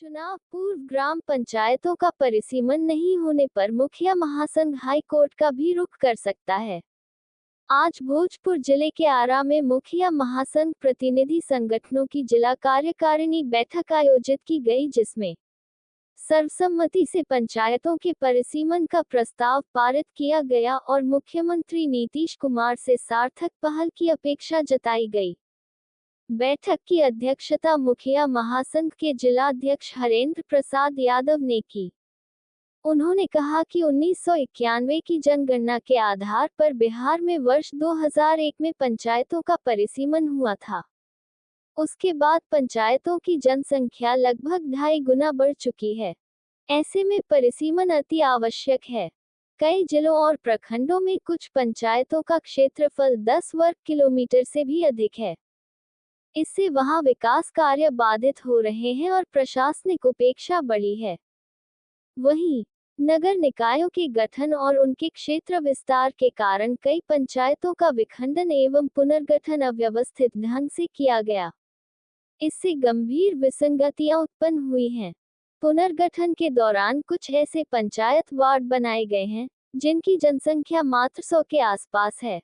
चुनाव पूर्व ग्राम पंचायतों का परिसीमन नहीं होने पर मुखिया महासंघ हाई कोर्ट का भी रुख कर सकता है। आज भोजपुर जिले के आरा में मुखिया महासंघ प्रतिनिधि संगठनों की जिला कार्यकारिणी बैठक आयोजित की गई, जिसमें सर्वसम्मति से पंचायतों के परिसीमन का प्रस्ताव पारित किया गया और मुख्यमंत्री नीतीश कुमार से सार्थक पहल की अपेक्षा जताई गई। बैठक की अध्यक्षता मुखिया महासंघ के जिलाध्यक्ष हरेंद्र प्रसाद यादव ने की। उन्होंने कहा कि 1991 की जनगणना के आधार पर बिहार में वर्ष 2001 में पंचायतों का परिसीमन हुआ था। उसके बाद पंचायतों की जनसंख्या लगभग 2.5 गुना बढ़ चुकी है। ऐसे में परिसीमन अति आवश्यक है। कई जिलों और प्रखंडों में कुछ पंचायतों का क्षेत्रफल 10 वर्ग किलोमीटर से भी अधिक है। इससे वहां विकास कार्य बाधित हो रहे हैं और प्रशासनिक उपेक्षा बढ़ी है। वहीं नगर निकायों के गठन और उनके क्षेत्र विस्तार के कारण कई पंचायतों का विखंडन एवं पुनर्गठन अव्यवस्थित ढंग से किया गया। इससे गंभीर विसंगतियां उत्पन्न हुई हैं। पुनर्गठन के दौरान कुछ ऐसे पंचायत वार्ड बनाए गए हैं जिनकी जनसंख्या मात्र 100 के आसपास है।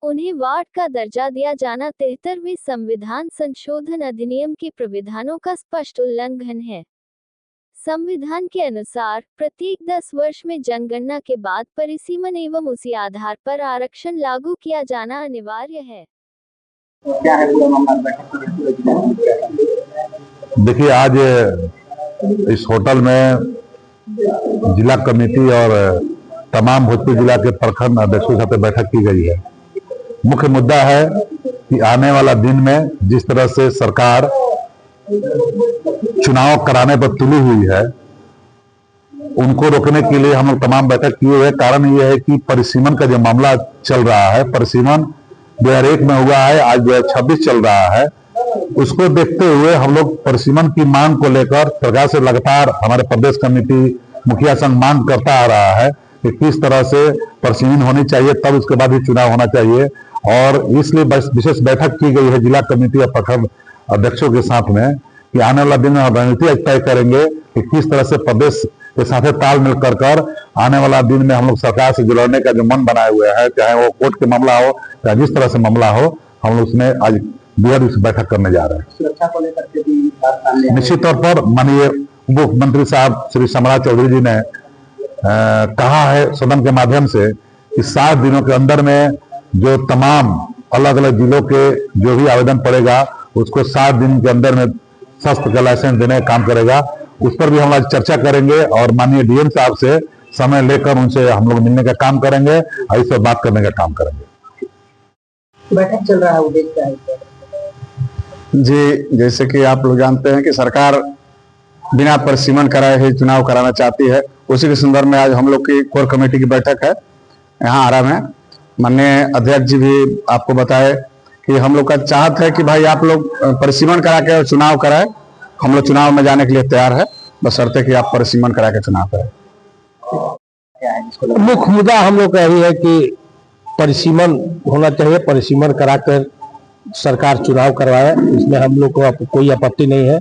उन्हें वार्ड का दर्जा दिया जाना 73वें संविधान संशोधन अधिनियम के प्रावधानों का स्पष्ट उल्लंघन है। संविधान के अनुसार प्रत्येक 10 वर्ष में जनगणना के बाद परिसीमन एवं उसी आधार पर आरक्षण लागू किया जाना अनिवार्य है। क्या है पूरा मामला? देखिए, आज इस होटल में जिला कमेटी और तमाम भोजपुर जिला के प्रखंड अध्यक्षों के साथ बैठक की गई है। मुख्य मुद्दा है कि आने वाला दिन में जिस तरह से सरकार चुनाव कराने पर तुली हुई है, उनको रोकने के लिए हम लोग तमाम बैठक किए हुए। कारण यह है कि परिसीमन का जो मामला चल रहा है, परिसीमन 2001 में हुआ है, आज 2026 चल रहा है। उसको देखते हुए हम लोग परिसीमन की मांग को लेकर सरकार से लगातार हमारे प्रदेश कमेटी मुखिया संघ मांग करता आ रहा है कि किस तरह से परिसीमन होनी चाहिए, तब उसके बाद ही चुनाव होना चाहिए। और इसलिए विशेष बैठक की गई है जिला कमेटी और प्रखंड अध्यक्षों के साथ में कि आने वाला दिन में रणनीति तय करेंगे कि किस तरह से प्रदेश के साथ तालमेल कर आने वाला दिन में हम लोग सरकार से जुड़ने का जो मन बनाए हुए हैं, चाहे वो कोर्ट के मामला हो चाहे जिस तरह से मामला हो, हम लोग उसमें आज बेहद बैठक करने जा रहे हैं। सुरक्षा को लेकर के भी बात सामने निश्चित तौर पर माननीय मुख्यमंत्री साहब श्री सम्राट चौधरी जी ने कहा है सदन के माध्यम से कि 7 दिनों के अंदर में जो तमाम अलग अलग जिलों के जो भी आवेदन पड़ेगा उसको 7 दिन के अंदर में शस्त्र का लाइसेंस देने का काम करेगा। उस पर भी हम आज चर्चा करेंगे और माननीय डीएम साहब से समय लेकर उनसे हम लोग मिलने का काम करेंगे और इस पर बात करने का काम करेंगे। बैठक चल रहा है, उद्देश्य क्या है? जी, जैसे कि आप लोग जानते हैं कि सरकार बिना परिसीमन कराए ही चुनाव कराना चाहती है। उसी के संदर्भ में आज हम लोग की कोर कमेटी की बैठक है यहाँ आरा में। माननीय अध्यक्ष जी भी आपको बताए कि हम लोग का चाहत है कि भाई आप लोग परिसीमन करा के चुनाव कराए। हम लोग चुनाव में जाने के लिए तैयार है, बशर्ते कि आप परिसीमन करा के चुनाव करें। मुख्य मुद्दा हम लोग का यही है कि परिसीमन होना चाहिए। परिसीमन कराकर सरकार चुनाव करवाए, इसमें हम लोग को कोई आपत्ति नहीं है।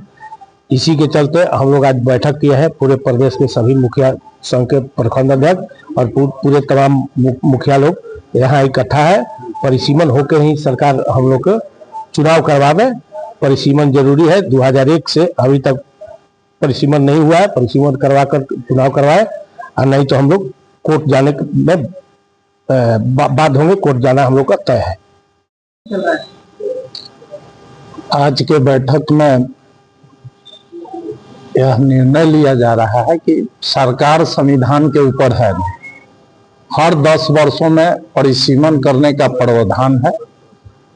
इसी के चलते हम लोग आज बैठक किए हैं। पूरे प्रदेश के सभी मुखिया संघ के प्रखंड अध्यक्ष और पूरे तमाम मुखिया लोग यहाँ इकट्ठा है। परिसीमन होकर ही सरकार हम लोग को चुनाव करवावे। परिसीमन जरूरी है। 2001 से अभी तक परिसीमन नहीं हुआ है। परिसीमन करवा कर चुनाव करवाए, और नहीं तो हम लोग कोर्ट जाने में बाध्य होंगे। कोर्ट जाना हम लोग का तय है। आज के बैठक में यह निर्णय लिया जा रहा है कि सरकार संविधान के ऊपर है। हर 10 वर्षों में परिसीमन करने का प्रावधान है,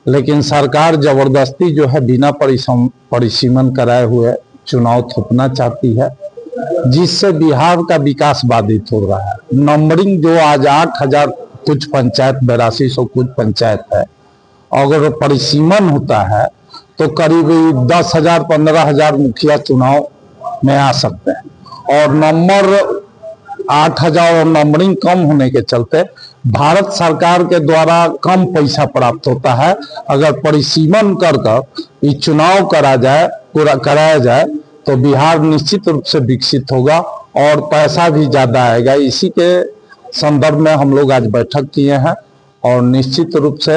लेकिन सरकार जबरदस्ती जो है बिना परिसीमन कराए हुए चुनाव थोपना चाहती है, जिससे बिहार का विकास बाधित हो रहा है। नंबरिंग जो आज 8,000 कुछ पंचायत 8200 कुछ पंचायत है, अगर परिसीमन होता है तो करीब 10,000 15,000 मुखिया चुनाव में आ सकते हैं। और नंबर 8,000 और नंबरिंग कम होने के चलते भारत सरकार के द्वारा कम पैसा प्राप्त होता है। अगर परिसीमन कर ये चुनाव कराया जाए तो तो बिहार निश्चित रूप से विकसित होगा और पैसा भी ज्यादा आएगा। इसी के संदर्भ में हम लोग आज बैठक किए हैं और निश्चित रूप से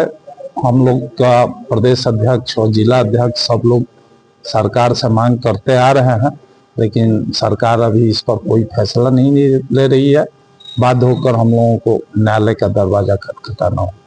हम लोग का प्रदेश अध्यक्ष और जिला अध्यक्ष सब लोग सरकार से मांग करते आ रहे हैं, लेकिन सरकार अभी इस पर कोई फैसला नहीं ले रही है। बाध्य होकर हम लोगों को न्यायालय का दरवाजा खटखटाना होगा।